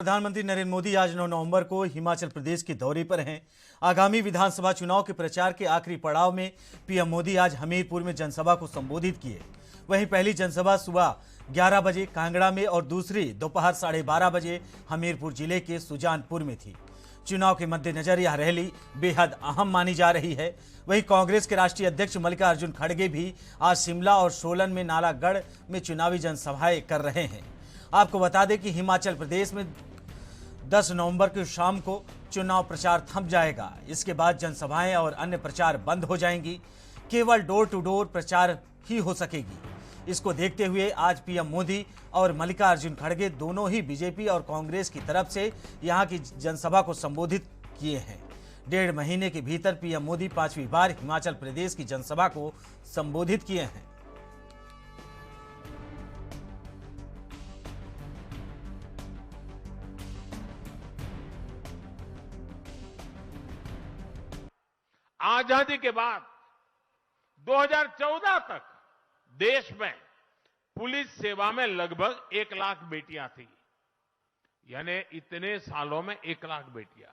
प्रधानमंत्री नरेंद्र मोदी आज 9 नवंबर को हिमाचल प्रदेश के दौरे पर हैं। आगामी विधानसभा चुनाव के प्रचार के आखिरी पड़ाव में पीएम मोदी आज हमीरपुर में जनसभा को संबोधित किए। वहीं पहली जनसभा सुबह 11 बजे कांगड़ा में और दूसरी दोपहर 12:30 बजे हमीरपुर जिले के सुजानपुर में थी। चुनाव के मद्देनजर यह रैली बेहद अहम मानी जा रही है। वहीं कांग्रेस के राष्ट्रीय अध्यक्ष मल्लिकार्जुन खड़गे भी आज शिमला और सोलन में नालागढ़ में चुनावी जनसभाएं कर रहे हैं। आपको बता दें कि हिमाचल प्रदेश में 10 नवंबर की शाम को चुनाव प्रचार थम जाएगा। इसके बाद जनसभाएं और अन्य प्रचार बंद हो जाएंगी। केवल डोर टू डोर प्रचार ही हो सकेगी। इसको देखते हुए आज पीएम मोदी और मल्लिकार्जुन खड़गे दोनों ही बीजेपी और कांग्रेस की तरफ से यहां की जनसभा को संबोधित किए हैं। 1.5 महीने के भीतर पीएम मोदी 5वीं बार हिमाचल प्रदेश की जनसभा को संबोधित किए हैं। आजादी के बाद 2014 तक देश में पुलिस सेवा में लगभग 1 लाख बेटियां थी। यानी इतने सालों में 1 लाख बेटियां।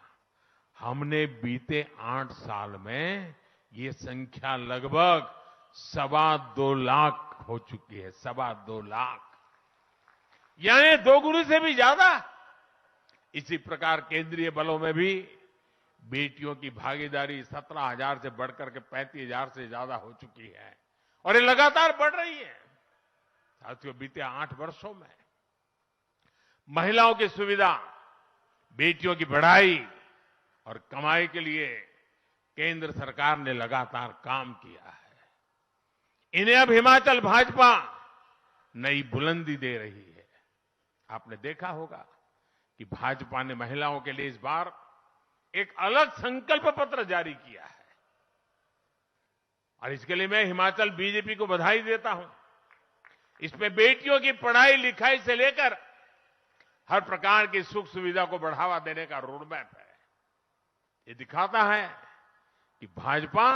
हमने बीते 8 साल में ये संख्या लगभग 2.25 लाख हो चुकी है। 2.25 लाख, यानी 2 गुनी से भी ज्यादा। इसी प्रकार केंद्रीय बलों में भी बेटियों की भागीदारी 17,000 से बढ़कर के 35,000 से ज्यादा हो चुकी है और ये लगातार बढ़ रही है। साथियों, बीते 8 वर्षों में महिलाओं की सुविधा, बेटियों की पढ़ाई और कमाई के लिए केंद्र सरकार ने लगातार काम किया है। इन्हें अब हिमाचल भाजपा नई बुलंदी दे रही है। आपने देखा होगा कि भाजपा ने महिलाओं के लिए इस बार एक अलग संकल्प पत्र जारी किया है और इसके लिए मैं हिमाचल बीजेपी को बधाई देता हूं। इसमें बेटियों की पढ़ाई लिखाई से लेकर हर प्रकार की सुख सुविधा को बढ़ावा देने का रोडमैप है। ये दिखाता है कि भाजपा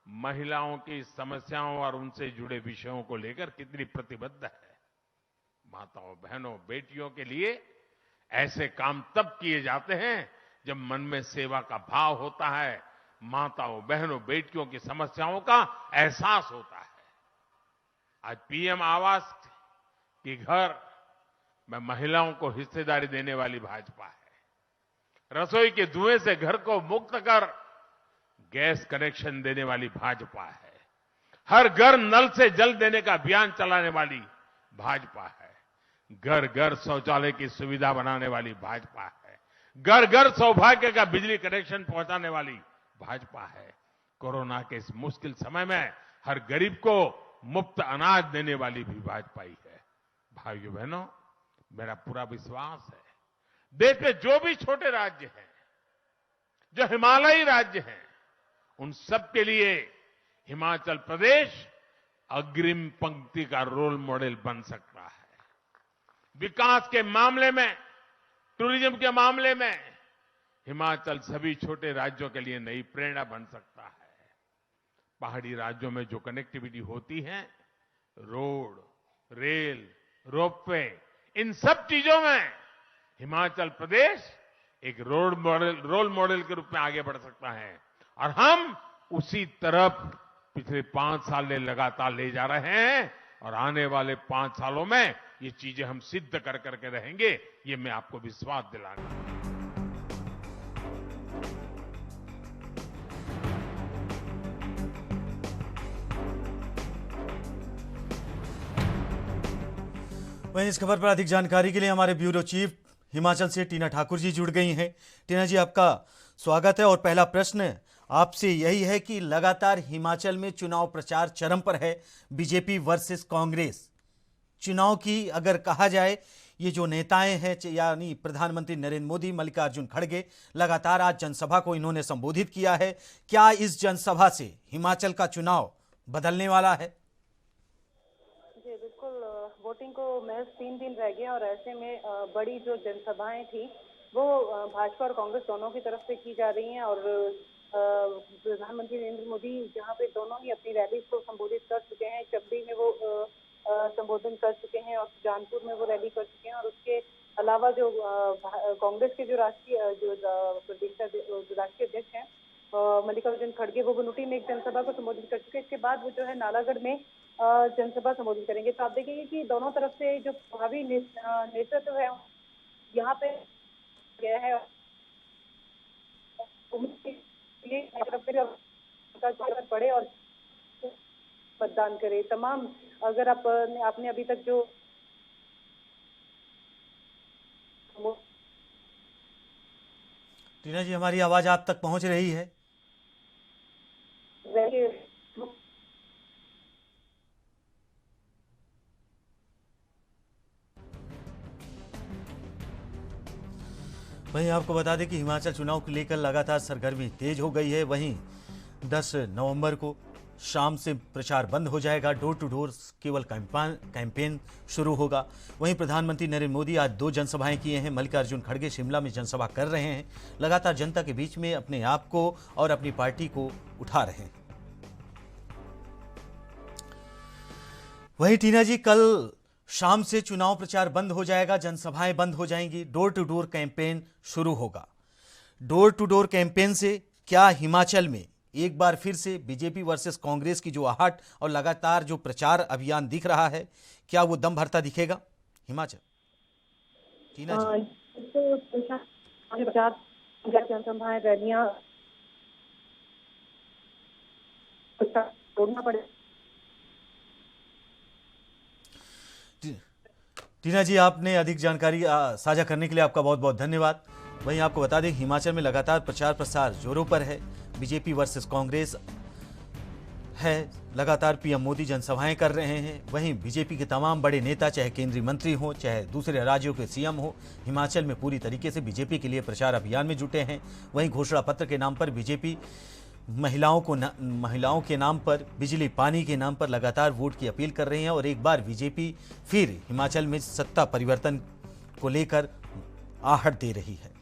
महिलाओं की समस्याओं और उनसे जुड़े विषयों को लेकर कितनी प्रतिबद्ध है। माताओं, बहनों, बेटियों के लिए ऐसे काम तब किए जाते हैं जब मन में सेवा का भाव होता है, माताओं, बहनों, बेटियों की समस्याओं का एहसास होता है। आज पीएम आवास के घर में महिलाओं को हिस्सेदारी देने वाली भाजपा है। रसोई के धुएं से घर को मुक्त कर गैस कनेक्शन देने वाली भाजपा है। हर घर नल से जल देने का अभियान चलाने वाली भाजपा है। घर घर शौचालय की सुविधा बनाने वाली भाजपा है। घर घर सौभाग्य का बिजली कनेक्शन पहुंचाने वाली भाजपा है। कोरोना के इस मुश्किल समय में हर गरीब को मुफ्त अनाज देने वाली भी भाजपा ही है। भाइयों बहनों, मेरा पूरा विश्वास है देश में जो भी छोटे राज्य हैं, जो हिमालयी राज्य हैं, उन सब के लिए हिमाचल प्रदेश अग्रिम पंक्ति का रोल मॉडल बन सकता है। विकास के मामले में, टूरिज्म के मामले में हिमाचल सभी छोटे राज्यों के लिए नई प्रेरणा बन सकता है। पहाड़ी राज्यों में जो कनेक्टिविटी होती है, रोड, रेल, रोपवे, इन सब चीजों में हिमाचल प्रदेश एक रोल मॉडल के रूप में आगे बढ़ सकता है और हम उसी तरफ पिछले 5 साल में लगातार ले जा रहे हैं और आने वाले 5 सालों में ये चीजें हम सिद्ध कर करके रहेंगे। ये मैं आपको विश्वास दिलाना। वहीं इस खबर पर अधिक जानकारी के लिए हमारे ब्यूरो चीफ हिमाचल से टीना ठाकुर जी जुड़ गई हैं। टीना जी, आपका स्वागत है और पहला प्रश्न आपसे यही है कि लगातार हिमाचल में चुनाव प्रचार चरम पर है, बीजेपी वर्सेस कांग्रेस। चुनाव की अगर कहा जाए, ये जो नेताएं हैं यानी प्रधानमंत्री नरेंद्र मोदी, मल्लिकार्जुन खड़गे, लगातार आज जनसभा को इन्होंने संबोधित किया है। क्या इस जनसभा से हिमाचल का चुनाव बदलने वाला है? जी बिल्कुल। वोटिंग को महज 3 दिन रह गए और ऐसे में बड़ी जो जनसभाएं थी वो भाजपा और कांग्रेस दोनों की तरफ से की जा रही हैं और प्रधानमंत्री नरेंद्र मोदी जहां पे दोनों ही अपनी रैली को संबोधित कर चुके हैं। चपड़ी में वो संबोधन कर चुके हैं और सुजानपुर में वो रैली कर चुके हैं और उसके अलावा जो कांग्रेस के जो राष्ट्रीय राष्ट्रीय अध्यक्ष हैं मल्लिकार्जुन खड़गे, वो बनुटी में एक जनसभा को संबोधित कर चुके हैं। इसके बाद वो जो है नालागढ़ में जनसभा संबोधित करेंगे। तो आप देखेंगे कि दोनों तरफ से जो प्रभावी नेतृत्व है यहाँ पे गया है। पड़े और मतदान करे। तमाम अगर आपने अभी तक जो टीना जी, हमारी आवाज आप तक पहुंच रही है? वहीं आपको बता दें कि हिमाचल चुनाव को लेकर लगातार सरगर्मी तेज हो गई है। वहीं 10 नवंबर को शाम से प्रचार बंद हो जाएगा। डोर टू डोर केवल कैंपेन शुरू होगा। वहीं प्रधानमंत्री नरेंद्र मोदी आज 2 जनसभाएं किए हैं। मल्लिकार्जुन खड़गे शिमला में जनसभा कर रहे हैं। लगातार जनता के बीच में अपने आप को और अपनी पार्टी को उठा रहे हैं। वहीं टीना जी, कल शाम से चुनाव प्रचार बंद हो जाएगा, जनसभाएं बंद हो जाएंगी, डोर टू डोर कैंपेन शुरू होगा। डोर टू डोर कैंपेन से क्या हिमाचल में एक बार फिर से बीजेपी वर्सेस कांग्रेस की जो आहट और लगातार जो प्रचार अभियान दिख रहा है, क्या वो दम भरता दिखेगा हिमाचल? टीना जी, जनसभाएं रैलियां तोड़ना पड़े। टीना जी, आपने अधिक जानकारी साझा करने के लिए आपका बहुत बहुत धन्यवाद। वहीं आपको बता दें हिमाचल में लगातार प्रचार प्रसार जोरों पर है। बीजेपी वर्सेस कांग्रेस है। लगातार पीएम मोदी जनसभाएं कर रहे हैं। वहीं बीजेपी के तमाम बड़े नेता, चाहे केंद्रीय मंत्री हों, चाहे दूसरे राज्यों के सीएम हो, हिमाचल में पूरी तरीके से बीजेपी के लिए प्रचार अभियान में जुटे हैं। वहीं घोषणा पत्र के नाम पर बीजेपी महिलाओं के नाम पर, बिजली पानी के नाम पर लगातार वोट की अपील कर रही है और एक बार बीजेपी फिर हिमाचल में सत्ता परिवर्तन को लेकर आहट दे रही है।